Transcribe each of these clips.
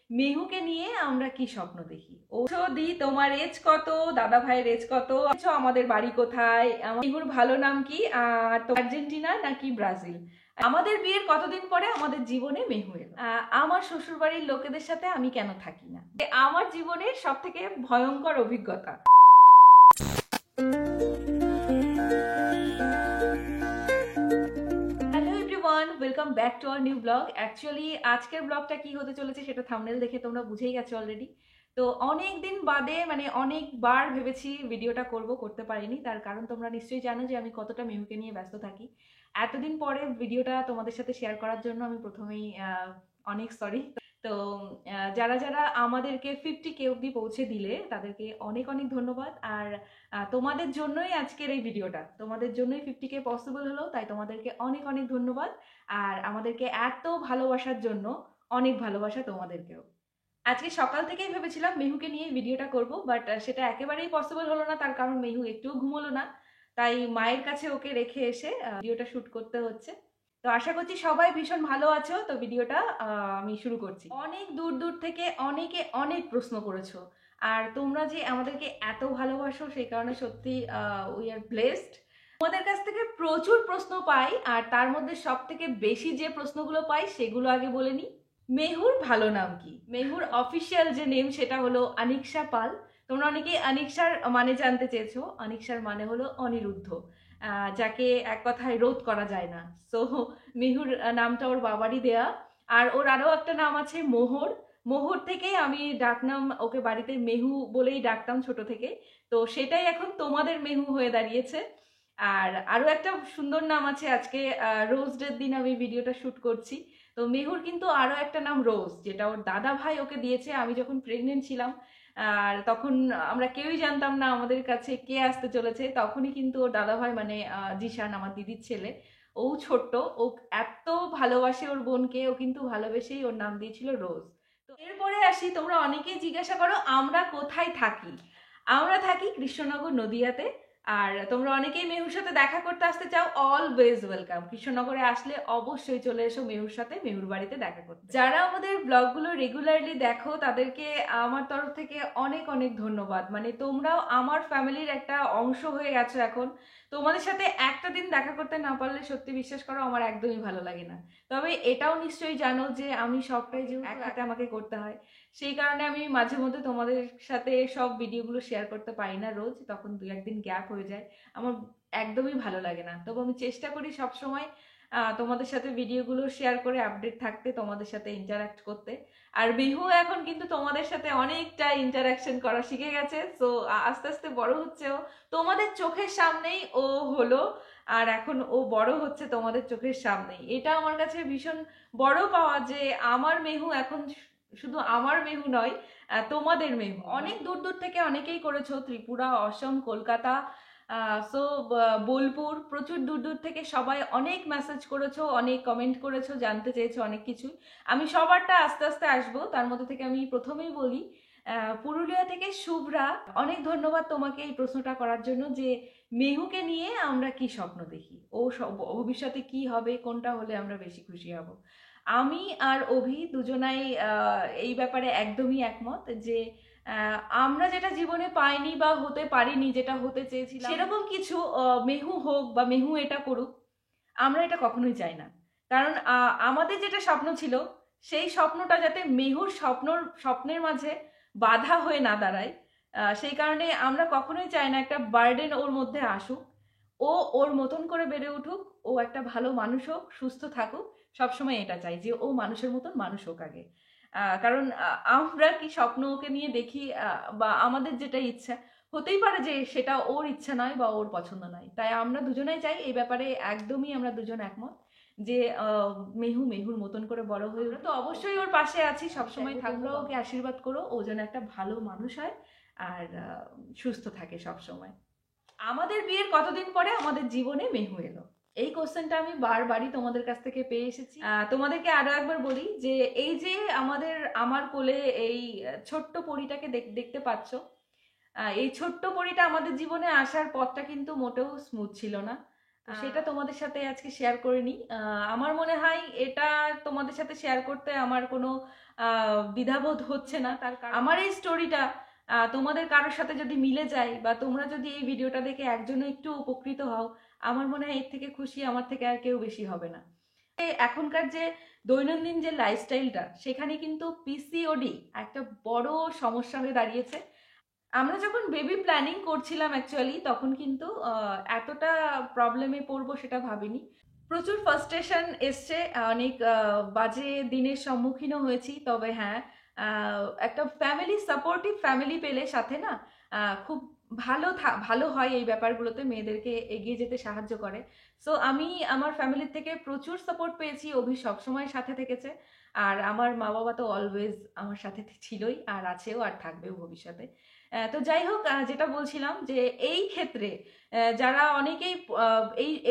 মেহুকে নিয়ে আমরা কি স্বপ্ন দেখি। ও দি, তোমার এজ কত, দাদা ভাইয়ের এজ কত, আমাদের বাড়ি কোথায়, মেহুর ভালো নাম কি, আর তো আর্জেন্টিনা নাকি ব্রাজিল। আমাদের বিয়ের কতদিন পরে আমাদের জীবনে মেহু এলো। আমার শ্বশুর বাড়ির লোকেদের সাথে আমি কেন থাকি না, আমার জীবনের সব থেকে ভয়ঙ্কর অভিজ্ঞতা। Welcome back to our new blog. Actually আজকের ব্লগটা কি হতে চলেছে সেটা থাম্বনেল দেখে তোমরা বুঝেই গেছো অলরেডি। তো অনেক দিন বাদে, মানে অনেকবার ভেবেছি ভিডিওটা করতে পারিনি। তার কারণ তোমরা নিশ্চয়ই জানো যে আমি কতটা মেহুকে নিয়ে ব্যস্ত থাকি। এতদিন পরে ভিডিওটা তোমাদের সাথে শেয়ার করার জন্য আমি প্রথমেই অনেক সরি। তো যারা যারা আমাদেরকে 50K অব্দি পৌঁছে দিলে তাদেরকে অনেক অনেক ধন্যবাদ। আর তোমাদের জন্যই আজকের এই ভিডিওটা, তোমাদের জন্যই 50K পসিবল হলো, তাই তোমাদেরকে অনেক অনেক ধন্যবাদ। আর আমাদেরকে এত ভালোবাসার জন্য অনেক ভালোবাসা তোমাদেরকেও। আজকে সকাল থেকেই ভেবেছিলাম মেহুকে নিয়ে ভিডিওটা করব, বাট সেটা একেবারেই পসিবল হলো না। তার কারণ মেহু একটুও ঘুমোলো না, তাই মায়ের কাছে ওকে রেখে এসে ভিডিওটা শুট করতে হচ্ছে। তো আশা করছি সবাই ভীষণ ভালো আছো। তো ভিডিওটা আমি শুরু করছি। অনেক দূর দূর থেকে অনেকে অনেক প্রশ্ন করেছো, আর তোমরা যে আমাদেরকে এত ভালোবাসো সেই কারণে সত্যি উই আর ব্লেসড। তোমাদের কাছ থেকে প্রচুর প্রশ্ন পাই, আর তার মধ্যে সব থেকে বেশি যে প্রশ্নগুলো পাই সেগুলো আগে বলে নিই। মেহুর ভালো নাম কি? মেহুর অফিসিয়াল যে নেম সেটা হলো অনিক্সা পাল। তোমরা অনেকে অনিক্সার মানে জানতে চেয়েছো। অনিক্সার মানে হলো অনিরুদ্ধ, যাকে এক কথায় রোধ করা যায় না। সো মেহুর নামটা ওর বাবারই দেয়া। আর ওর আরো একটা নাম আছে মোহর। মোহর থেকেই আমি ডাকনাম ওকে বাড়িতে মেহু বলেই ডাকতাম ছোট থেকে। তো সেটাই এখন তোমাদের মেহু হয়ে দাঁড়িয়েছে। আর আরো একটা সুন্দর নাম আছে। আজকে রোজ ডের দিন আমি ভিডিওটা শুট করছি। তো মেহুর কিন্তু আরো একটা নাম রোজ, যেটা ওর দাদা ভাই ওকে দিয়েছে আমি যখন প্রেগনেন্ট ছিলাম। আর তখন আমরা কেউই জানতাম না আমাদের কাছে কে আসতে চলেছে। তখনই কিন্তু ওর দাদা ভাই মানে জিশান, আমার দিদির ছেলে, ও ছোট্ট, ও এত ভালোবাসে ওর বোনকে, ও কিন্তু ভালোবেসেই ওর নাম দিয়েছিল রোজ। তো এরপরে আসি, তোমরা অনেকেই জিজ্ঞাসা করো আমরা কোথায় থাকি। আমরা থাকি কৃষ্ণনগর, নদিয়াতে। আর তোমরা অনেকেই মেহুর সাথে দেখা করতে আসতে চাও, অলওয়েজ ওয়েলকাম। কৃষ্ণনগরে আসলে অবশ্যই চলে এসো মেহুর সাথে, মেহুর বাড়িতে দেখা করতে। যারা আমাদের ব্লগগুলো রেগুলারলি দেখো তাদেরকে আমার তরফ থেকে অনেক অনেক ধন্যবাদ। মানে তোমরাও আমার ফ্যামিলির একটা অংশ হয়ে গেছো এখন। তোমাদের সাথে একটা দিন দেখা করতে না পারলে সত্যি বিশ্বাস করো আমার একদমই ভালো লাগে না। তবে এটাও নিশ্চয়ই জানো যে আমি সবটাই যেহেতু এক হাতে আমাকে করতে হয়, সেই কারণে আমি মাঝে মধ্যে তোমাদের সাথে সব ভিডিওগুলো শেয়ার করতে পারি না রোজ, তখন দুই একদিন গ্যাপ হয়ে যায়। আমার একদমই ভালো লাগে না। তবু আমি চেষ্টা করি সবসময় তোমাদের সাথে ভিডিওগুলো শেয়ার করে আপডেট থাকতে, তোমাদের সাথে ইন্টারাক্ট করতে। আর মেহু এখন কিন্তু তোমাদের সাথে অনেকটা ইন্টারাকশন করা শিখে গেছে। সো আস্তে আস্তে বড় হচ্ছেও তোমাদের চোখের সামনেই ও হলো। আর এখন ও বড় হচ্ছে তোমাদের চোখের সামনেই। এটা আমার কাছে ভীষণ বড় পাওয়া যে আমার মেহু এখন শুধু আমার মেহু নয়, তোমাদের মেহু। অনেক দূর দূর থেকে অনেকেই করেছো, ত্রিপুরা, অসম, কলকাতা, সো বোলপুর, প্রচুর দূর দূর থেকে সবাই অনেক মেসেজ করেছো, অনেক কমেন্ট করেছো, জানতে চেয়েছো অনেক কিছু। আমি সবারটা আস্তে আস্তে আসবো। তার মধ্যে থেকে আমি প্রথমেই বলি, পুরুলিয়া থেকে শুভ্রা, অনেক ধন্যবাদ তোমাকে এই প্রশ্নটা করার জন্য যে মেহুকে নিয়ে আমরা কি স্বপ্ন দেখি, ও ভবিষ্যতে কি হবে, কোনটা হলে আমরা বেশি খুশি হব। আমি আর অভি দুজনাই এই ব্যাপারে একদমই একমত যে আমরা যেটা জীবনে পাইনি বা হতে পারিনি, যেটা হতে চেয়েছিলাম সেরকম কিছু মেহু হোক বা মেহু এটা করুক, আমরা এটা কখনোই চাই না। কারণ আমাদের যেটা স্বপ্ন ছিল সেই স্বপ্নটা যাতে মেহুর স্বপ্নের মাঝে বাধা হয়ে না দাঁড়ায়, সেই কারণে আমরা কখনোই চাই না একটা বার্ডেন ওর মধ্যে আসুক। ও ওর মতন করে বেড়ে উঠুক, ও একটা ভালো মানুষ হোক, সুস্থ থাকুক। সবসময় এটা চাই যে ও মানুষের মতন মানুষ হোক আগে। কারণ আমরা কি স্বপ্ন ওকে নিয়ে দেখি, বা আমাদের যেটা ইচ্ছা, হতেই পারে যে সেটা ওর ইচ্ছা নয় বা ওর পছন্দ নয়। তাই আমরা দুজনেই চাই এই ব্যাপারে, একদমই আমরা দুজন একমত যে মেহুর মতন করে বড় হয়ে উঠে। তো অবশ্যই ওর পাশে আছি, সবসময় থাকবো। ওকে আশীর্বাদ করো ও যেন একটা ভালো মানুষ হয় আর সুস্থ থাকে সব সময়। আমাদের বিয়ের কতদিন পরে আমাদের জীবনে মেহু এলো, এই কোশ্চেনটা আমি বারবারই তোমাদের কাছ থেকে পেয়ে এসেছি। তোমাদেরকে আরো একবার বলি যে এই যে আমার কোলে এই ছোট্ট পরীটাকে দেখতে পাচ্ছ, এই ছোট্ট পরীটা আমাদের জীবনে আসার পথটা কিন্তু মোটেও স্মুথ ছিল না। সেটা তোমাদের সাথে আজকে শেয়ার করে নিই। আমার মনে হয় এটা তোমাদের সাথে শেয়ার করতে আমার কোনো দ্বিধাবোধ হচ্ছে না। তার কারণ আমার এই স্টোরিটা তোমাদের কারোর সাথে যদি মিলে যায় বা তোমরা যদি এই ভিডিওটা দেখে একজনও একটু উপকৃত হও, আমার মনে হয় এর থেকে খুশি আমার থেকে আর কেউ বেশি হবে না। এখনকার যে দৈনন্দিন যে লাইফস্টাইলটা, সেখানে কিন্তু পিসিওডি একটা বড় সমস্যা হয়ে দাঁড়িয়েছে। আমরা যখন বেবি প্ল্যানিং করছিলাম অ্যাকচুয়ালি, তখন কিন্তু এতটা প্রবলেমে পড়বো সেটা ভাবিনি। প্রচুর ফার্স্ট্রেশন এসছে, অনেক বাজে দিনের সম্মুখীনও হয়েছি। তবে হ্যাঁ, একটা ফ্যামিলি, সাপোর্টিভ ফ্যামিলি পেলে সাথে না, খুব ভালো হয় এই ব্যাপারগুলোতে, মেয়েদেরকে এগিয়ে যেতে সাহায্য করে। সো আমি আমার ফ্যামিলির থেকে প্রচুর সাপোর্ট পেয়েছি। অভি সবসময় সাথে থেকেছে, আর আমার মা বাবা তো অলওয়েজ আমার সাথে ছিলই, আর আছেও, আর থাকবেও ভবিষ্যতে। তো যাই হোক, যেটা বলছিলাম যে এই ক্ষেত্রে যারা অনেকেই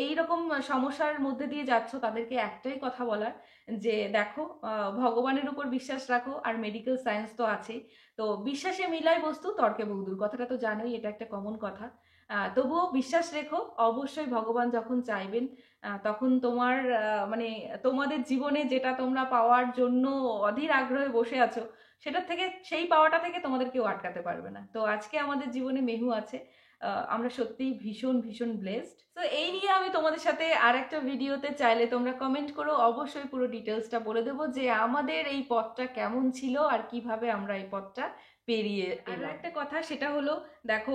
এই রকম সমস্যার মধ্যে দিয়ে যাচ্ছ, তাদেরকে একটাই কথা বলার, যে দেখো, ভগবানের উপর বিশ্বাস রাখো, আর মেডিকেল সায়েন্স তো আছেই। তো বিশ্বাসে মিলাই বস্তু, তর্কে বহুদূর, কথাটা তো জানোই, এটা একটা কমন কথা। তবুও বিশ্বাস রেখো, অবশ্যই ভগবান যখন চাইবেন তখন তোমার মানে তোমাদের জীবনে যেটা তোমরা পাওয়ার জন্য অধীর আগ্রহে বসে আছো, সেটার থেকে, সেই পাওয়াটা থেকে তোমাদের কেউ আটকাতে পারবে না। তো আজকে আমাদের জীবনে মেহু আছে, আমরা সত্যিই ভীষণ ভীষণ ব্লেসড। তো এই নিয়ে আমি তোমাদের সাথে আর একটা ভিডিওতে, চাইলে তোমরা কমেন্ট করো, অবশ্যই পুরো ডিটেলসটা বলে দেবো যে আমাদের এই পথটা কেমন ছিল আর কিভাবে আমরা এই পথটা পেরিয়ে এলাম। আর একটা কথা, সেটা হলো, দেখো,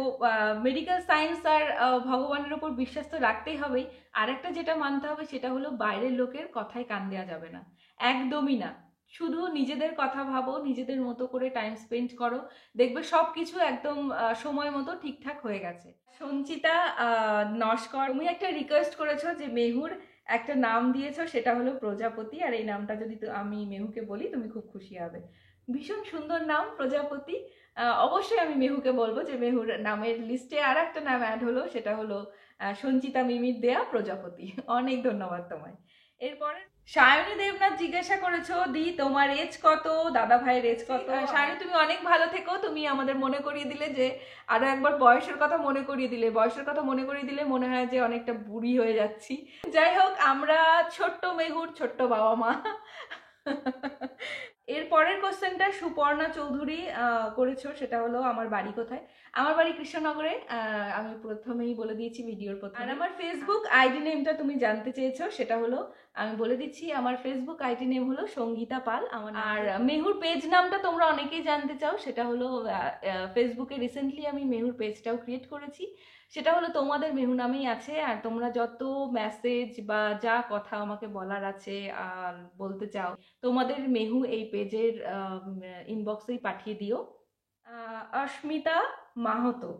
মেডিকেল সায়েন্স আর ভগবানের উপর বিশ্বাস তো রাখতেই হবেই। আর একটা যেটা মানতে হবে, সেটা হলো বাইরের লোকের কথায় কান দেওয়া যাবে না, একদমই না। শুধু নিজেদের কথা ভাবো, নিজেদের মতো করে টাইম স্পেন্ড করো, দেখবে সব কিছু একদম সময় মতো ঠিকঠাক হয়ে গেছে। সঞ্চিতা নস্কর, তুমি একটা রিকোয়েস্ট করেছো যে মেহুর একটা নাম দিয়েছো, সেটা হলো প্রজাপতি। আর এই নামটা যদি আমি মেহুকে বলি, তুমি খুব খুশি হবে। ভীষণ সুন্দর নাম, প্রজাপতি। অবশ্যই আমি মেহুকে বলবো যে মেহুর নামের লিস্টে আর একটা নাম অ্যাড হলো, সেটা হলো সঞ্চিতা মিমির দেয়া প্রজাপতি। অনেক ধন্যবাদ তোমায়। এরপরে সায়নী দেবনাথ জিজ্ঞাসা করেছো, দি তোমার এজ কত, দাদা ভাইয়ের এজ কত? সায়নী, তুমি অনেক ভালো থেকো। তুমি আমাদের মনে করিয়ে দিলে যে, আরো একবার বয়সের কথা মনে করিয়ে দিলে। বয়সের কথা মনে করিয়ে দিলে মনে হয় যে অনেকটা বুড়ি হয়ে যাচ্ছি। যাই হোক, আমরা ছোট্ট মেহুর ছোট্ট বাবা মা। এর পরের কোশ্চেনটা সুপর্ণা চৌধুরী করেছো, সেটা হলো আমার বাড়ি কোথায়। আমার বাড়ি কৃষ্ণনগরে। আমি প্রথমেই বলে দিয়েছি ভিডিওর প্রথমে। আর আমার ফেসবুক আইডি নেমটা তুমি জানতে চেয়েছো, সেটা হলো, আমি বলে দিচ্ছি, আমার ফেসবুক আইডি নেম হলো সঙ্গীতা পাল। আর মেহুর পেজ নামটা তোমরা অনেকেই জানতে চাও, সেটা হলো, ফেসবুকে রিসেন্টলি আমি মেহুর পেজটাও ক্রিয়েট করেছি, সেটা হলো তোমাদের মেহু নামেই আছে। আর তোমরা যত মেসেজ বা যা কথা আমাকে বলার আছে আর বলতে চাও, তোমাদের মেহু এই পেজের ইনবক্সেই পাঠিয়ে দিও। অস্মিতা মাহাতো,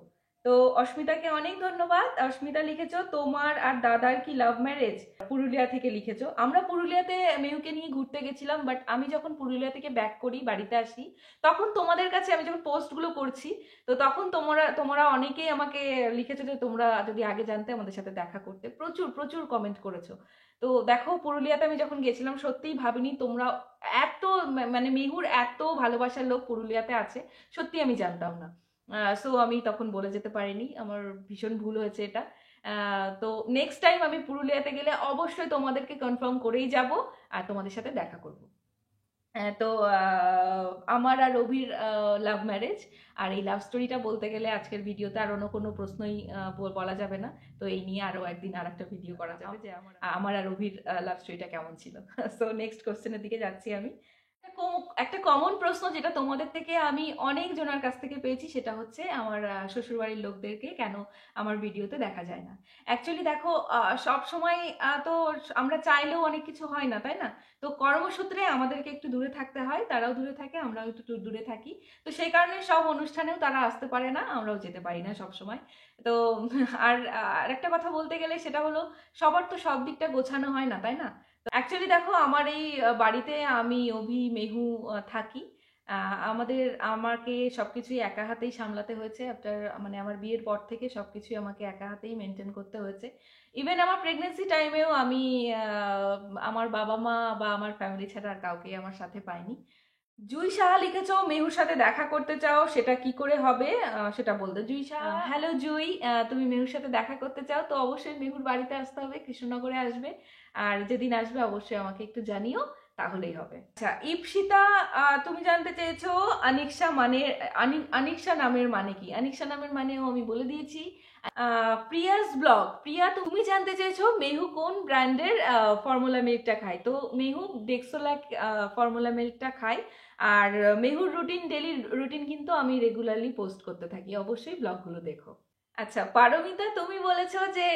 তো অস্মিতাকে অনেক ধন্যবাদ। অস্মিতা লিখেছো, তোমার আর দাদার কি লাভ ম্যারেজ? পুরুলিয়া থেকে লিখেছো। আমরা পুরুলিয়াতে মেহুকে নিয়ে ঘুরতে গেছিলাম, বাট আমি যখন পুরুলিয়া থেকে ব্যাক করি, বাড়িতে আসি, তখন তোমাদের কাছে আমি যখন পোস্টগুলো করছি, তো তখন তোমরা তোমরা অনেকেই আমাকে লিখেছো যে তোমরা যদি আগে জানতে আমাদের সাথে দেখা করতে। প্রচুর প্রচুর কমেন্ট করেছো। তো দেখো, পুরুলিয়াতে আমি যখন গেছিলাম, সত্যিই ভাবিনি তোমরা এত, মানে মেহুর এত ভালোবাসার লোক পুরুলিয়াতে আছে, সত্যি আমি জানতাম না। সো আমি তখন বলে যেতে পারিনি, আমার ভীষণ ভুল হয়েছে এটা। তো নেক্সট টাইম আমি পুরুলিয়াতে গেলে অবশ্যই তোমাদেরকে কনফার্ম করেই যাব, আর তোমাদের সাথে দেখা করব। তো আমার আর রবির লাভ ম্যারেজ, আর এই লাভ স্টোরিটা বলতে গেলে আজকের ভিডিওতে আর অন্য কোনো প্রশ্নই বলা যাবে না। তো এই নিয়ে আরো একদিন আর একটা ভিডিও করা যাবে যে আমার আর রবির লাভ স্টোরিটা কেমন ছিল। সো নেক্সট কোশ্চেনের দিকে যাচ্ছি আমি। একটা কমন প্রশ্ন যেটা তোমাদের থেকে আমি অনেক জনের কাছ থেকে পেয়েছি, সেটা হচ্ছে আমার শ্বশুরবাড়ির লোকদেরকে কেন আমার ভিডিওতে দেখা যায় না। অ্যাকচুয়ালি দেখো, সব সময় তো আমরা চাইলেও অনেক কিছু হয় না, তাই না? তো কর্মসূত্রে আমাদেরকে একটু দূরে থাকতে হয়, তারাও দূরে থাকে, আমরাও একটু দূরে থাকি। তো সেই কারণে সব অনুষ্ঠানেও তারা আসতে পারে না, আমরাও যেতে পারি না সব সময়। তো আর একটা কথা বলতে গেলে, সেটা হলো, সবার তো সব দিকটা গোছানো হয় না, তাই না? অ্যাকচুয়ালি দেখো, আমার এই বাড়িতে আমি, অভি, মেহু থাকি। আমাকে সবকিছুই একা হাতেই সামলাতে হয়েছে। আফটার, মানে আমার বিয়ের পর থেকে সবকিছুই আমাকে একা হাতেই মেনটেন করতে হয়েছে। ইভেন আমার প্রেগনেন্সি টাইমেও আমি আমার বাবা মা বা আমার ফ্যামিলি ছাড়া আর কাউকে আমার সাথে পাইনি। জুই সাহা লিখেছো মেহুর সাথে দেখা করতে চাও, সেটা কি করে হবে সেটা বলতে। জুই সাহা, হ্যালো জুই, তুমি মেহুর সাথে দেখা করতে চাও তো অবশ্যই মেহুর বাড়িতে আসতে হবে, কৃষ্ণনগরে আসবে। আর যেদিন আসবে অবশ্যই আমাকে একটু জানিও, তাহলেই হবে। আচ্ছা ইপসিতা, তুমি জানতে চেয়েছো আনিকশা মানে আনিকশা নামের মানে কি। আনিকশা নামের মানেও আমি বলে দিয়েছি। প্রিয়াস ব্লগ, প্রিয়া তুমি জানতে চেয়েছো মেহু কোন ব্র্যান্ডের ফর্মুলা মিল্কটা খায়। তো মেহু ডেক্সোল্যাক ফর্মুলা মিল্কটা খায়। আর মেহুর রুটিন, ডেলি রুটিন কিন্তু আমি রেগুলারলি পোস্ট করতে থাকি, অবশ্যই ব্লগগুলো দেখো। আচ্ছা পারমিতা, তুমি বলেছো যে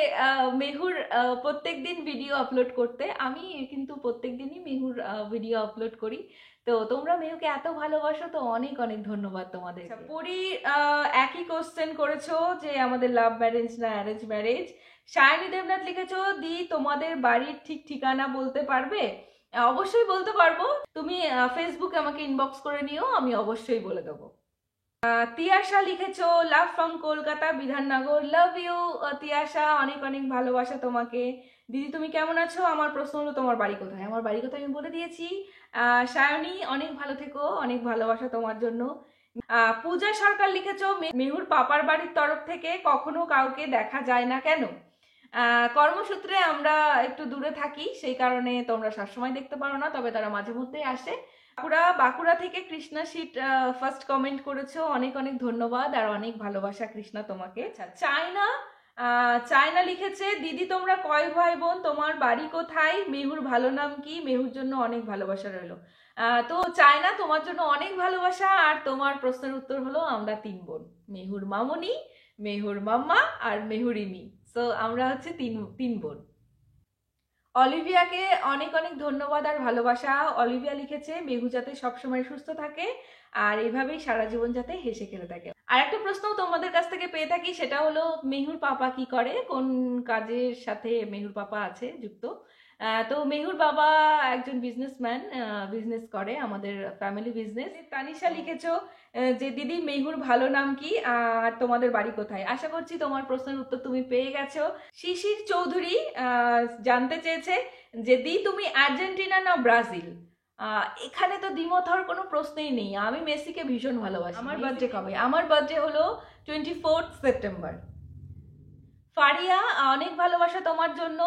মেহুর প্রত্যেকদিন ভিডিও আপলোড করতে। আমি কিন্তু প্রত্যেকদিনই মেহুর ভিডিও আপলোড করি। তো তোমরা মেহুকে এত ভালোবাসো, তো অনেক অনেক ধন্যবাদ তোমাদের। পরি একই কোশ্চেন করেছো যে আমাদের লাভ ম্যারেজ না অ্যারেঞ্জ ম্যারেজ। সায়নী দেবনাথ লিখেছো দি তোমাদের বাড়ির ঠিক ঠিকানা বলতে পারবে। অবশ্যই বলতে পারবো, তুমি ফেসবুকে আমাকে ইনবক্স করে নিও, আমি অবশ্যই বলে দেবো। তিয়াশা লিখেছো love from Kolkata Bidhannagar, love you Tiyasha, অনেক অনেক ভালোবাসা তোমাকে। দিদি তুমি কেমন আছো, আমার প্রশ্ন হলো তোমার বাড়ি কোথায়। আমার বাড়ি কোথায় আমি বলে দিয়েছি। সায়নী অনেক ভালো থেকো, অনেক ভালোবাসা তোমার জন্য। পূজা সরকার লিখেছো মেহুর পাপার বাড়ির তরফ থেকে কখনো কাউকে দেখা যায় না কেন। কর্মসূত্রে আমরা একটু দূরে থাকি, সেই কারণে তোমরা সবসময় দেখতে পারো না, তবে তারা মাঝে মধ্যেই আসে। বাঁকুড়া থেকে কৃষ্ণা শীত ফার্স্ট কমেন্ট করেছো, অনেক অনেক ধন্যবাদ আর অনেক ভালোবাসা কৃষ্ণা তোমাকে। চায়না, চায়না লিখেছে দিদি তোমরা কয় ভাই বোন, তোমার বাড়ি কোথায়, মেহুর ভালো নাম কি, মেহুর জন্য অনেক ভালোবাসা রইলো। তো চায়না তোমার জন্য অনেক ভালোবাসা, আর তোমার প্রশ্নের উত্তর হলো আমরা 3 বোন, মেহুর মামনি, মেহুর মাম্মা আর মেহুর ইমি। সো আমরা হচ্ছে তিন তিন বোন। অলিভিয়াকে অনেক অনেক ধন্যবাদ আর ভালোবাসা। অলিভিয়া লিখেছে মেহু যাতে সবসময় সুস্থ থাকে আর এভাবেই সারা জীবন যাতে হেসে খেলে থাকে। আর একটা প্রশ্ন তোমাদের কাছ থেকে পেয়ে থাকি, সেটা হলো মেহুর পাপা কি করে, কোন কাজের সাথে মেহুর পাপা আছে যুক্ত। তো মেহুর বাবা একজন বিজনেসম্যান, বিজনেস করে, আমাদের ফ্যামিলি বিজনেস। তানিশা লিখেছো যে দিদি মেহুর ভালো নাম কি আর তোমাদের বাড়ি কোথায়। আশা করছি তোমার প্রশ্নের উত্তর তুমি পেয়ে গেছো। শিশির চৌধুরী জানতে চেয়েছে যে দি তুমি আর্জেন্টিনা না ব্রাজিল। এখানে তো দ্বিমত হওয়ার কোনো প্রশ্নই নেই, আমি মেসিকে ভীষণ ভালোবাসি। আমার বার্থডে কবে? আমার বার্থডে হলো 24 সেপ্টেম্বর। ফারিয়া অনেক ভালোবাসা তোমার জন্য।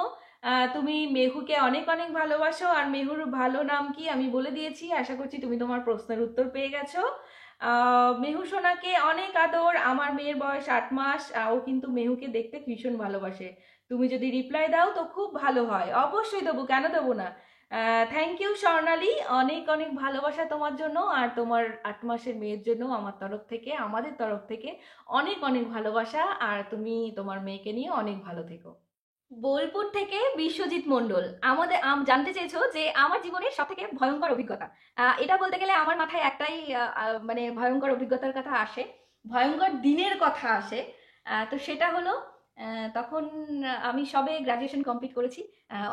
তুমি মেহুকে অনেক অনেক ভালোবাসো আর মেহুর ভালো নাম কি আমি বলে দিয়েছি, আশা করছি তুমি তোমার প্রশ্নের উত্তর পেয়ে গেছো। মেহু সোনাকে অনেক আদর, আমার মেয়ের বয়স 8 মাস, ও কিন্তু মেহুকে দেখতে ভীষণ ভালোবাসে, তুমি যদি রিপ্লাই দাও তো খুব ভালো হয়। অবশ্যই দেবো, কেন দেবো না। থ্যাংক ইউ স্বর্ণালী, অনেক অনেক ভালোবাসা তোমার জন্য আর তোমার 8 মাসের মেয়ের জন্য আমার তরফ থেকে, আমাদের তরফ থেকে অনেক অনেক ভালোবাসা, আর তুমি তোমার মেয়েকে নিয়ে অনেক ভালো থেকো। বোলপুর থেকে বিশ্বজিৎ মণ্ডল আমাদের জানতে চেয়েছো যে আমার জীবনের সব থেকে ভয়ঙ্কর অভিজ্ঞতা। এটা বলতে গেলে আমার মাথায় একটাই মানে ভয়ঙ্কর অভিজ্ঞতার কথা আসে, ভয়ঙ্কর দিনের কথা আসে। তো সেটা হলো তখন আমি সবে গ্রাজুয়েশন কমপ্লিট করেছি।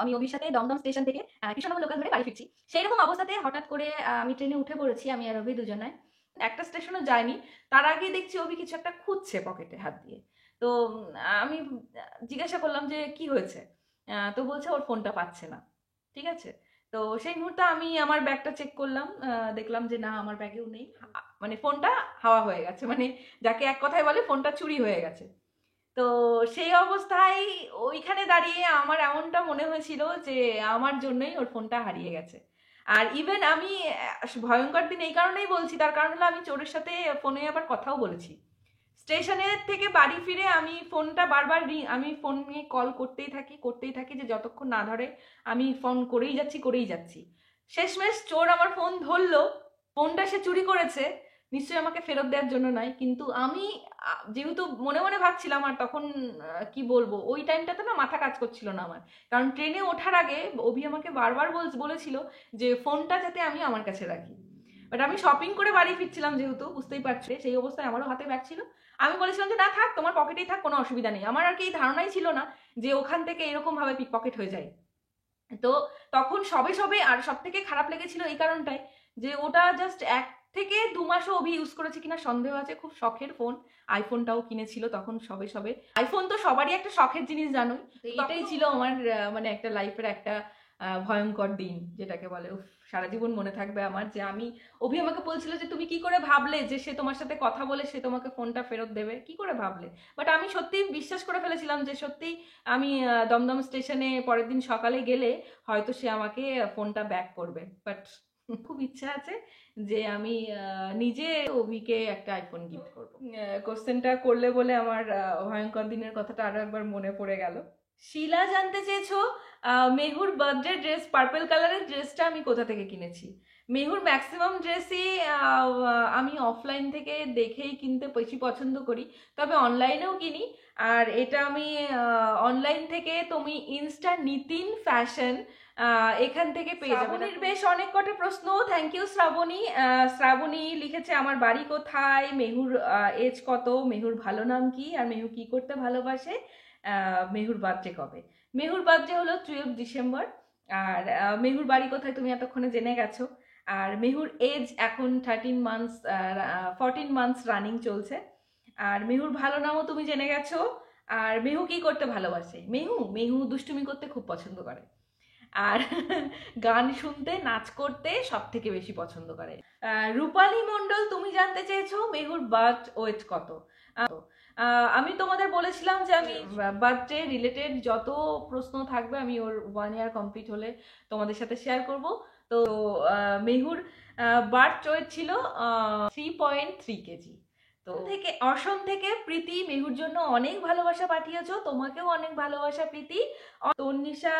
আমি অভির সাথে দমদম স্টেশন থেকে কৃষ্ণনগর লোকাল ধরে বাড়ি ফিরছি। সেই রকম অবস্থাতে হঠাৎ করে আমি ট্রেনে উঠে পড়েছি, আমি আর অভি দুজনায়। একটা স্টেশনও যায়নি, তার আগে দেখছি অভি কিছু একটা খুঁজছে পকেটে হাত দিয়ে। তো আমি জিজ্ঞাসা করলাম যে কি হয়েছে। তো বলছে ওর ফোনটা পাচ্ছে না। ঠিক আছে, তো সেই মুহূর্তে আমি আমার ব্যাগটা চেক করলাম, দেখলাম যে না আমার ব্যাগেও নেই, মানে ফোনটা হাওয়া হয়ে গেছে, মানে যাকে এক কথায় বলে ফোনটা চুরি হয়ে গেছে। তো সেই অবস্থায় ওইখানে দাঁড়িয়ে আমার এমনটা মনে হয়েছিল যে আমার জন্যই ওর ফোনটা হারিয়ে গেছে। আর ইভেন আমি ভয়ঙ্কর দিন এই কারণেই বলছি, তার কারণ হলো আমি চোরের সাথে ফোনে আবার কথাও বলেছি। স্টেশনের থেকে বাড়ি ফিরে আমি ফোনটা বারবার আমি ফোন নিয়ে কল করতেই থাকি, যে যতক্ষণ না ধরে আমি ফোন করেই যাচ্ছি। শেষমেশ চোর আমার ফোন ধরলো, ফোনটা সে চুরি করেছে, নিশ্চয়ই আমাকে ফেরত দেওয়ার জন্য নয়, কিন্তু আমি যেহেতু মনে মনে ভাবছিলাম, আর তখন কি বলবো, ওই টাইমটাতে না মাথা কাজ করছিল না আমার, কারণ ট্রেনে ওঠার আগে অভি আমাকে বারবার বলেছিল যে ফোনটা যাতে আমি আমার কাছে রাখি। বাট আমি শপিং করে বাড়ি ফিরছিলাম, যেহেতু বুঝতেই পারছি, সেই অবস্থায় আমারও হাতে ব্যাগ ছিল। আমি বলেছিলাম যে না থাক, তোমার পকেটেই থাক, কোনো অসুবিধা নেই। আমার আর কি এই ধারণাই ছিল না যে ওখান থেকে এরকম ভাবে পিক পকেট হয়ে যায়। তো তখন সবে আর সব থেকে খারাপ লেগেছিল এই কারণটাই যে ওটা জাস্ট 1 থেকে 2 মাসও অভি ইউজ করেছে কিনা সন্দেহ আছে। খুব শখের ফোন, আইফোনটাও কিনেছিল তখন সবে। আইফোন তো সবারই একটা শখের জিনিস জানোই, তো এটাই ছিল আমার মানে একটা লাইফের একটা ভয়ঙ্কর দিন যেটাকে বলে। উফ, সারা জীবন মনে থাকবে আমার, যে আমি, অভি আমাকে বলছিল যে তুমি কি করে ভাবলে যে সে তোমার সাথে কথা বলে সে তোমাকে ফোনটা ফেরত দেবে, কি করে ভাবলে? বাট আমি সত্যি বিশ্বাস করে ফেলেছিলাম যে সত্যি আমি দমদম স্টেশনে পরের দিন সকালে গেলে হয়তো সে আমাকে ফোনটা ব্যাক করবে। বাট খুব ইচ্ছা আছে যে আমি নিজে অভিকে একটা আইফোন গিফট করবো। কোশ্চেনটা করলে বলে আমার ভয়ঙ্কর দিনের কথাটা আরো একবার মনে পড়ে গেল। শিলা জানতে চেয়েছো মেহুর বার্থডে ড্রেস, পার্পল কালারের ড্রেসটা আমি কোথা থেকে কিনেছি। মেহুর ম্যাক্সিমাম ড্রেসই আমি অফলাইন থেকে দেখেই কিনতে বেশি পছন্দ করি, তবে অনলাইনেও কিনি। আর এটা আমি অনলাইন থেকে তুমি ইনস্টা নিতিন ফ্যাশন এখান থেকে পেয়ে যাবে। শ্রাবণীর বেশ অনেক কটা প্রশ্ন, থ্যাংক ইউ শ্রাবণী। শ্রাবণী লিখেছে আমার বাড়ি কোথায়, মেহুর এজ কত, মেহুর ভালো নাম কি, আর মেহু কি করতে ভালোবাসে, মেহুর বার্থডে কবে। মেহুর বার্থডে হলো 12 ডিসেম্বর। আর মেহুর বাড়ি কোথায় তুমি এতক্ষণে জেনে গেছো। আর মেহুর এজ এখন 14 মান্থস রানিং চলছে। আর মেহুর ভালো নামও তুমি জেনে গেছো। আর মেহু কি করতে ভালোবাসে, মেহু মেহু দুষ্টুমি করতে খুব পছন্দ করে, আর গান শুনতে নাচ করতে সব থেকে বেশি পছন্দ করে। রূপালী মণ্ডল তুমি জানতে চেয়েছো মেহুর বার্থ ওয়েট কত। আমি তোমাদের বলেছিলাম যে আমি বার্থডে রিলেটেড যত প্রশ্ন থাকবে আমি ওর 1 ইয়ার কমপ্লিট হলে তোমাদের সাথে শেয়ার করব। তো মেহুর বার্থ ওয়েট ছিল 3.3 কেজি। তো থেকে অসম থেকে প্রীতি মেহুর জন্য অনেক ভালোবাসা পাঠিয়েছো, তোমাকেও অনেক ভালোবাসা প্রীতি। তন্নিশা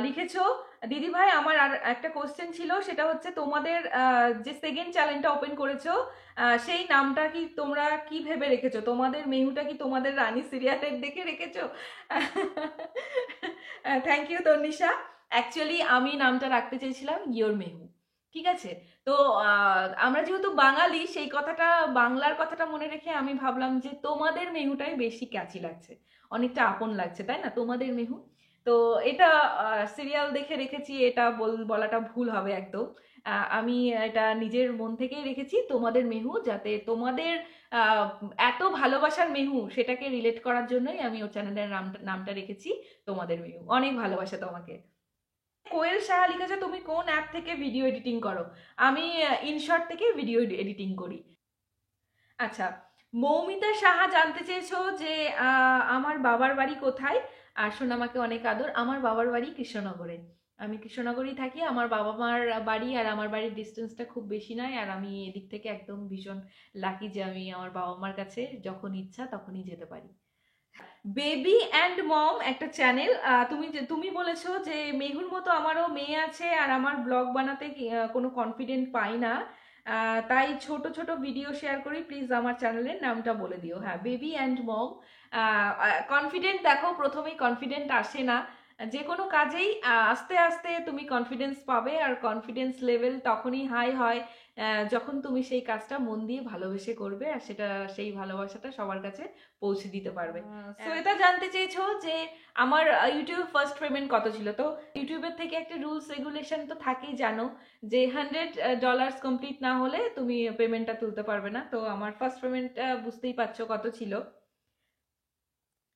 লিখেছো দিদি ভাই আমার আর একটা কোশ্চেন ছিল, সেটা হচ্ছে তোমাদের যে সেকেন্ড চ্যানেলটা ওপেন করেছো সেই নামটা কি তোমরা কি ভেবে রেখেছো, তোমাদের মেহুটা কি তোমাদের রানী সিরিয়ালের দেখে রেখেছো? Thank you তন্নিশা। অ্যাকচুয়ালি আমি নামটা রাখতে চেয়েছিলাম ইয়োর মেহু, ঠিক আছে। তো আমরা যেহেতু বাঙালি সেই কথাটা, বাংলার কথাটা মনে রেখে আমি ভাবলাম যে তোমাদের মেহুটাই বেশি ক্যাচি লাগছে, অনেকটা আপন লাগছে, তাই না, তোমাদের মেহু। তো এটা সিরিয়াল দেখে রেখেছি, এটা বলাটা ভুল হবে একদম। আমি এটা নিজের মন থেকেই রেখেছি তোমাদের মেহু, যাতে তোমাদের এত ভালোবাসার মেহু সেটাকে রিলেট করার জন্যই আমি ওর চ্যানেলের নামটা রেখেছি তোমাদের মেহু। অনেক ভালোবাসা তোমাকে। কোয়েল সাহা লিখেছে তুমি কোন অ্যাপ থেকে ভিডিও এডিটিং করো। আমি ইনশর্ট থেকে ভিডিও এডিটিং করি। আচ্ছা, মৌমিতা সাহা জানতে চেয়েছো যে আমার বাবার বাড়ি কোথায়। আর সোনামাকে অনেক আদর। আমার বাবার বাড়ি কৃষ্ণনগরে, আমি কৃষ্ণনগরেই থাকি। আমার বাবা মার বাড়ি আর আমার বাড়ির ডিস্টেন্সটা খুব বেশি নয়, আর আমি এদিক থেকে একদম ভীষণ লাকি যে আমি আমার বাবা মার কাছে যখন ইচ্ছা তখনই যেতে পারি। বেবি অ্যান্ড মম একটা চ্যানেল, তুমি বলেছো যে মেহুর মতো আমারও মেয়ে আছে আর আমার ব্লগ বানাতে কোনো কনফিডেন্ট পাই না, তাই ছোট ছোট ভিডিও শেয়ার করি, প্লিজ আমার চ্যানেলের নামটা বলে দিও। হ্যাঁ, বেবি অ্যান্ড মম। কনফিডেন্ট, দেখো প্রথমেই কনফিডেন্ট আসে না, যে কোনো কাজেই আস্তে আস্তে তুমি কনফিডেন্স পাবে, আর কনফিডেন্স লেভেল তখনই হাই হয় যখন তুমি সেই কাজটা মন দিয়ে ভালোবেসে করবে, আর সেটা সেই ভালোবাসাটা সবার কাছে পৌঁছে দিতে পারবে। সো এটা জানতে চেয়েছো যে আমার ইউটিউব ফার্স্ট পেমেন্ট কত ছিল। তো ইউটিউবের থেকে একটা রুলস রেগুলেশন তো থাকেই, জানো যে $100 কমপ্লিট না হলে তুমি পেমেন্টটা তুলতে পারবে না। তো আমার ফার্স্ট পেমেন্ট বুঝতেই পারছো কত ছিল।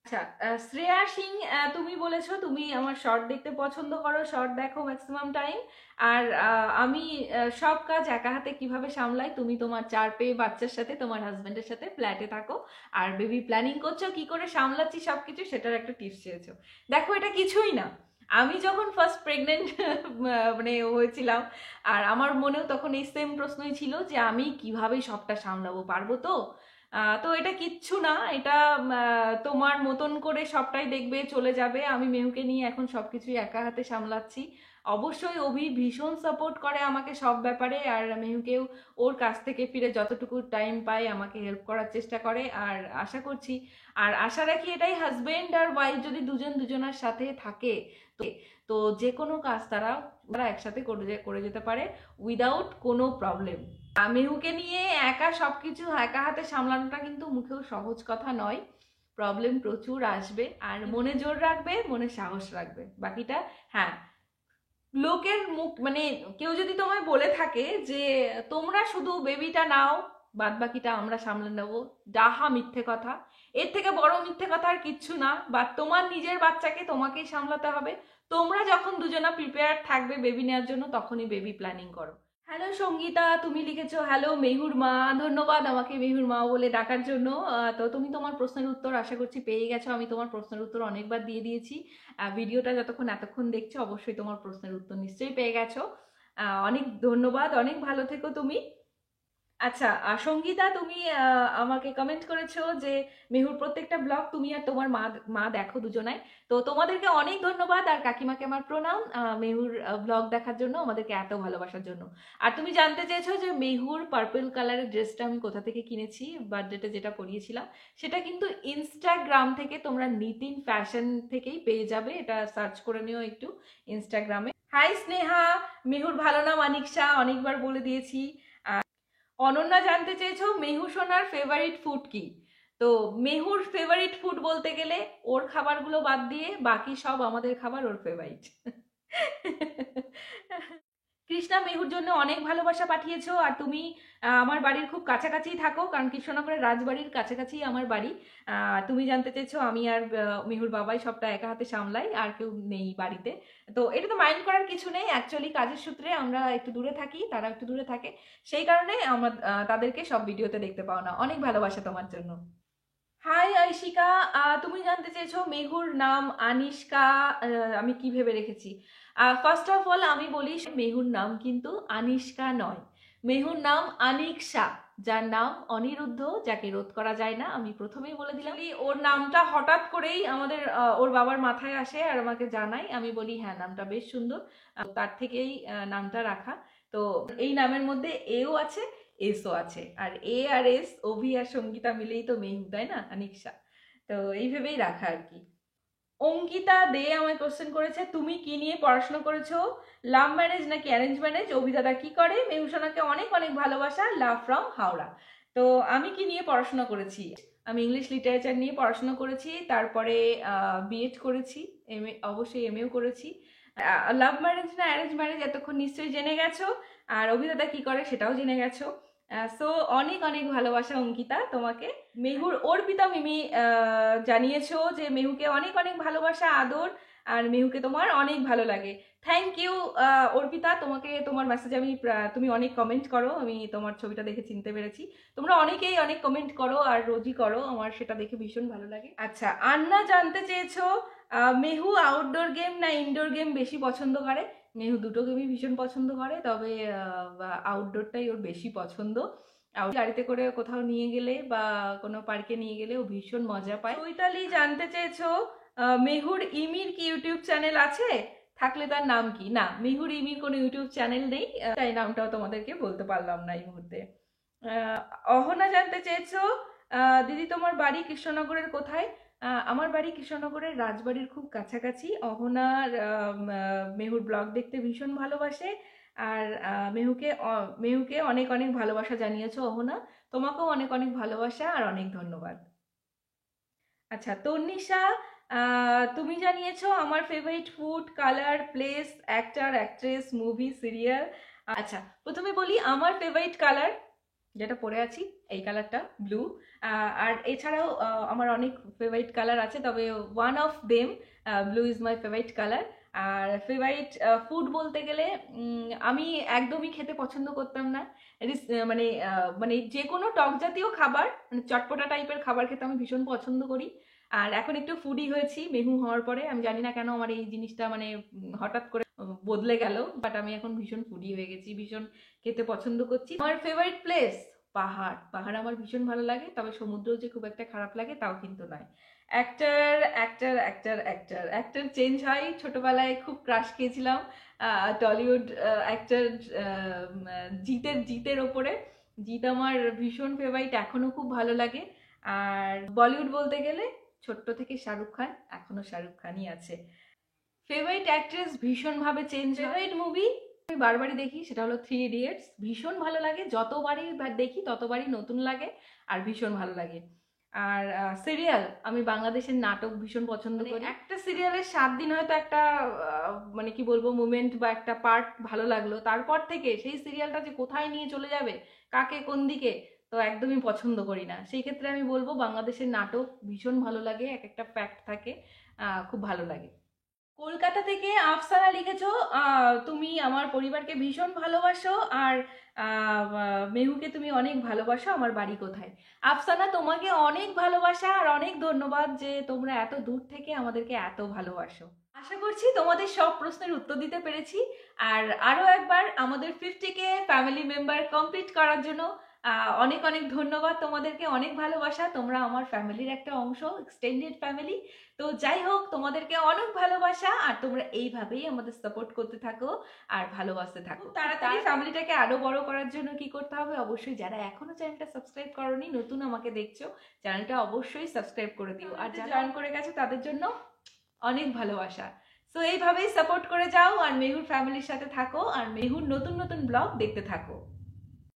আচ্ছা, শ্রেয়া সিং তুমি বলেছো তুমি আমার শর্ট দেখতে পছন্দ করো, শর্ট দেখো ম্যাক্সিমাম টাইম। আর আমি সব কাজ একা হাতে কিভাবে সামলাই, তুমি তোমার 4 পেয়ে বাচ্চার সাথে তোমার হাজবেন্ডের সাথে ফ্ল্যাটে থাকো আর বেবি প্ল্যানিং করছো, কি করে সামলাচ্ছি সবকিছু সেটার একটা টিপস চেয়েছো। দেখো এটা কিছুই না, আমি যখন ফার্স্ট প্রেগনেন্ট মানে হয়েছিলাম, আর আমার মনেও তখন এই সেম প্রশ্নই ছিল যে আমি কিভাবে সবটা সামলাবো, পারবো তো। তো এটা কিচ্ছু না, এটা তোমার মতন করে সবটাই দেখবে চলে যাবে। আমি মেহুকে নিয়ে এখন সবকিছুই একা হাতে সামলাচ্ছি। অবশ্যই অভি ভীষণ সাপোর্ট করে আমাকে সব ব্যাপারে, আর মেহুকেও ওর কাছ থেকে ফিরে যতটুকু টাইম পায় আমাকে হেল্প করার চেষ্টা করে। আর আশা করছি, আর আশা রাখি এটাই, হাজবেন্ড আর ওয়াইফ যদি দুজন দুজনের সাথে থাকে তো যে কোনো কাজ তারা একসাথে করে যেতে পারে উইদাউট কোনো প্রবলেম। মেহুকে নিয়ে একা সবকিছু একা হাতে সামলানোটা কিন্তু মুখেও সহজ কথা নয়, প্রবলেম প্রচুর আসবে। আর মনে জোর রাখবে, মনে সাহস রাখবে, বাকিটা হ্যাঁ, লোকের মুখ মানে কেউ যদি তোমায় বলে থাকে যে তোমরা শুধু বেবিটা নাও বাদ বাকিটা আমরা সামলে নেবো, ডাহা মিথ্যে কথা। এর থেকে বড় মিথ্যে কথা আর কিচ্ছু না। বা তোমার নিজের বাচ্চাকে তোমাকেই সামলাতে হবে, তোমরা যখন দুজনা প্রিপেয়ার থাকবে বেবি নেওয়ার জন্য তখনই বেবি প্ল্যানিং করো। হ্যালো সঙ্গীতা, তুমি লিখেছো হ্যালো মেহুর মা, ধন্যবাদ আমাকে মেহুর মা বলে ডাকার জন্য। তো তুমি তোমার প্রশ্নের উত্তর আশা করছি পেয়ে গেছো। আমি তোমার প্রশ্নের উত্তর অনেকবার দিয়ে দিয়েছি। ভিডিওটা এতক্ষণ দেখছো অবশ্যই তোমার প্রশ্নের উত্তর নিশ্চয়ই পেয়ে গেছো। অনেক ধন্যবাদ, অনেক ভালো থেকো তুমি। আচ্ছা, সঙ্গীতা তুমি আমাকে কমেন্ট করেছো যে মেহুর প্রত্যেকটা ব্লগ তুমি আর তোমার মা মা দেখো দুজনাই। তো তোমাদেরকে অনেক ধন্যবাদ, আর কাকিমাকে আমার প্রণাম মেহুর ব্লগ দেখার জন্য, আমাদেরকে এত ভালোবাসার জন্য। আর তুমি জানতে চেয়েছো যে মেহুর পার্পল কালারের ড্রেসটা আমি কোথা থেকে কিনেছি, বার্থডেতে যেটা পরিয়েছিলাম, সেটা কিন্তু ইনস্টাগ্রাম থেকে, তোমরা নিতিন ফ্যাশন থেকেই পেয়ে যাবে। এটা সার্চ করে নিও একটু ইনস্টাগ্রামে। হাই স্নেহা, মেহুর ভালো নাম অনিকশা, অনেকবার বলে দিয়েছি। অনন্যা জানতে চেয়েছো মেহু সোনার ফেভারিট ফুড কি। তো মেহুর ফেভারিট ফুড বলতে গেলে ওর খাবারগুলো বাদ দিয়ে বাকি সব আমাদের খাবার ওর ফেভারিট। কৃষ্ণা, মেহুর জন্য অনেক ভালোবাসা পাঠিয়েছো। আর তুমি আমার বাড়ির খুব কাছাকাছিই থাকো, কারণ কৃষ্ণনগরের রাজবাড়ির কাছাকাছি আমার বাড়ি। তুমি জানতে চেয়েছো আমি আর মেহুর বাবাই সবটা একা হাতে সামলাই, আর কেউ নেই বাড়িতে। তো এটা তো মাইন্ড করার কিছু নেই, অ্যাকচুয়ালি কাজের সূত্রে আমরা একটু দূরে থাকি, তারা একটু দূরে থাকে, সেই কারণে আমার তাদেরকে সব ভিডিওতে দেখতে পাও না। অনেক ভালোবাসা তোমার জন্য। হাই আইশিকা, তুমি জানতে চেয়েছো মেহুর নাম আনিশকা আমি কি ভেবে রেখেছি। ফার্স্ট অফ অল আমি বলি মেহুর নাম কিন্তু আনিশকা নয়, মেহুর নাম আনিকশা, যার নাম অনিরুদ্ধ, যাকে রোধ করা যায় না। আমি প্রথমেই বলে দিলাম, ওর নামটা হঠাৎ করেই আমাদের ওর বাবার মাথায় আসে আর আমাকে জানাই, আমি বলি হ্যাঁ নামটা বেশ সুন্দর, তার থেকেই নামটা রাখা। তো এই নামের মধ্যে এও আছে, এসও আছে, আর এ আর এস, অভি আর সঙ্গীতা মিলেই তো মেহু, তাই না অনিকশা। তো এইভাবেই রাখা আর কি। অঙ্কিতা দে আমায় কোশ্চেন করেছে তুমি কি নিয়ে পড়াশোনা করেছো, লাভ ম্যারেজ নাকি অ্যারেঞ্জ ম্যারেজ, অভিদাদা কি করে, মেহুসোনাকে অনেক অনেক ভালোবাসা, লাভ ফ্রম হাওড়া। তো আমি কি নিয়ে পড়াশোনা করেছি, আমি ইংলিশ লিটারেচার নিয়ে পড়াশোনা করেছি, তারপরে বিএড করেছি, এমএ, অবশ্যই এমএও করেছি। লাভ ম্যারেজ না অ্যারেঞ্জ ম্যারেজ এতক্ষণ নিশ্চয়ই জেনে গেছো, আর অভিদাদা কি করে সেটাও জেনে গেছো। সো অনেক অনেক ভালোবাসা অঙ্কিতা তোমাকে। মেহুর অর্পিতা মিমি জানিয়েছো যে মেহুকে অনেক অনেক ভালোবাসা আদর, আর মেহুকে তোমার অনেক ভালো লাগে। থ্যাংক ইউ অর্পিতা, তোমাকে তোমার মেসেজে আমি তুমি অনেক কমেন্ট করো, আমি তোমার ছবিটা দেখে চিনতে পেরেছি। তোমরা অনেকেই অনেক কমেন্ট করো আর রোজই করো, আমার সেটা দেখে ভীষণ ভালো লাগে। আচ্ছা, আন্না জানতে চেয়েছো মেহু আউটডোর গেম না ইনডোর গেম বেশি পছন্দ করে। মেহু দুটো গেমই ভীষণ পছন্দ করে, তবে আউটডোরটাই ওর বেশি পছন্দ। গাড়িতে করে কোথাও নিয়ে গেলে বা কোনো পার্কে নিয়ে গেলে ও ভীষণ মজা পায়। চৈতালি জানতে চেয়েছো মেহুর ইমির কি ইউটিউব চ্যানেল আছে, থাকলে তার নাম কি। না, মেহুর ইমির কোনো ইউটিউব চ্যানেল নেই, তাই নামটাও তোমাদেরকে বলতে পারলাম না এই মুহূর্তে। অহনা জানতে চেয়েছো দিদি তোমার বাড়ি কৃষ্ণনগরের কোথায়। আমার বাড়ি কৃষ্ণনগরের রাজবাড়ির খুব কাছাকাছি। অহনার মেহুর ব্লগ দেখতে ভীষণ ভালোবাসে, আর মেহুকে অনেক অনেক ভালোবাসা জানিয়েছো অহনা, তোমাকেও অনেক অনেক ভালোবাসা আর অনেক ধন্যবাদ। আচ্ছা, তন্নিশা তুমি জানিয়েছো আমার favourite food, colour, place, actor, actress, movie, serial. আচ্ছা, প্রথমে বলি আমার ফেভারিট কালার যেটা পরে আছি, এই কালারটা ব্লু। আর এছাড়াও আমার অনেক ফেভারিট কালার আছে, তবে one of them blue is my favourite colour. আর ফেভারিট ফুড বলতে গেলে আমি একদমই খেতে পছন্দ করতাম না, মানে মানে যে কোনো টক জাতীয় খাবার, মানে চটপটা টাইপের খাবার খেতে আমি ভীষণ পছন্দ করি। আর এখন একটু ফুডি হয়েছি মেহু হওয়ার পরে, আমি জানি না কেন আমার এই জিনিসটা মানে হঠাৎ করে বদলে গেল, বাট আমি এখন ভীষণ ফুডি হয়ে গেছি, ভীষণ খেতে পছন্দ করছি। আমার ফেভারিট প্লেস পাহাড়, পাহাড় আমার ভীষণ ভালো লাগে, তবে সমুদ্র যে খুব একটা খারাপ লাগে তাও কিন্তু নয়। Actor actor actor actor actor change হয়, ছোটবেলায় খুব ক্রাশ খেয়েছিলাম টলিউড অ্যাক্টর জিতের ওপরে। জিৎ আমার ভীষণ ফেভারিট, এখনো খুব ভালো লাগে। আর বলিউড বলতে গেলে ছোট্ট থেকে শাহরুখ খান, এখনো শাহরুখ খানই আছে। ফেভারিট অ্যাক্ট্রেস ভীষণভাবে চেঞ্জ। ফেভারিট মুভি আমি বারবারই দেখি, সেটা হলো 3 ইডিয়টস, ভীষণ ভালো লাগে, যতবারই দেখি ততবারই নতুন লাগে আর ভীষণ ভালো লাগে। আর সিরিয়াল আমি বাংলাদেশের নাটক ভীষণ পছন্দ করি। একটা সিরিয়ালের 7 দিন হয়তো একটা মানে কি বলবো মুমেন্ট বা একটা পার্ট ভালো লাগলো, তারপর থেকে সেই সিরিয়ালটা যে কোথায় নিয়ে চলে যাবে, কাকে কোন দিকে, তো একদমই পছন্দ করি না। সেই ক্ষেত্রে আমি বলবো বাংলাদেশের নাটক ভীষণ ভালো লাগে, এক একটা ফ্যাক্ট থাকে, খুব ভালো লাগে। কলকাতা থেকে আফসানা লিখেছো, তুমি আমার পরিবারকে ভীষণ ভালোবাসো আর মেহুকে তুমি অনেক ভালোবাসো, আমার বাড়ি কোথায়? আফসানা, তোমাকে অনেক ভালোবাসা আর অনেক ধন্যবাদ যে তোমরা এত দূর থেকে আমাদেরকে এত ভালোবাসো। আশা করছি তোমাদের সব প্রশ্নের উত্তর দিতে পেরেছি। আর আরও একবার আমাদের 50K ফ্যামিলি মেম্বার কমপ্লিট করার জন্য অনেক অনেক ধন্যবাদ তোমাদেরকে, অনেক ভালোবাসা। তোমরা আমার ফ্যামিলির একটা অংশ, এক্সটেন্ডেড ফ্যামিলি। তো যাই হোক, তোমাদেরকে অনেক ভালোবাসা আর তোমরা এইভাবেই আমাদের সাপোর্ট করতে থাকো আর ভালোবাসতে থাকো। তাড়াতাড়ি ফ্যামিলিটাকে আরো বড় করার জন্য কি করতে হবে? অবশ্যই যারা এখনো চ্যানেলটা সাবস্ক্রাইব করোনি, নতুন আমাকে দেখছো, চ্যানেলটা অবশ্যই সাবস্ক্রাইব করে দিও। আর যারা জয়েন করে গেছো তাদের জন্য অনেক ভালোবাসা। সো এইভাবেই সাপোর্ট করে যাও আর মেহুর ফ্যামিলির সাথে থাকো আর মেহুর নতুন নতুন ব্লগ দেখতে থাকো।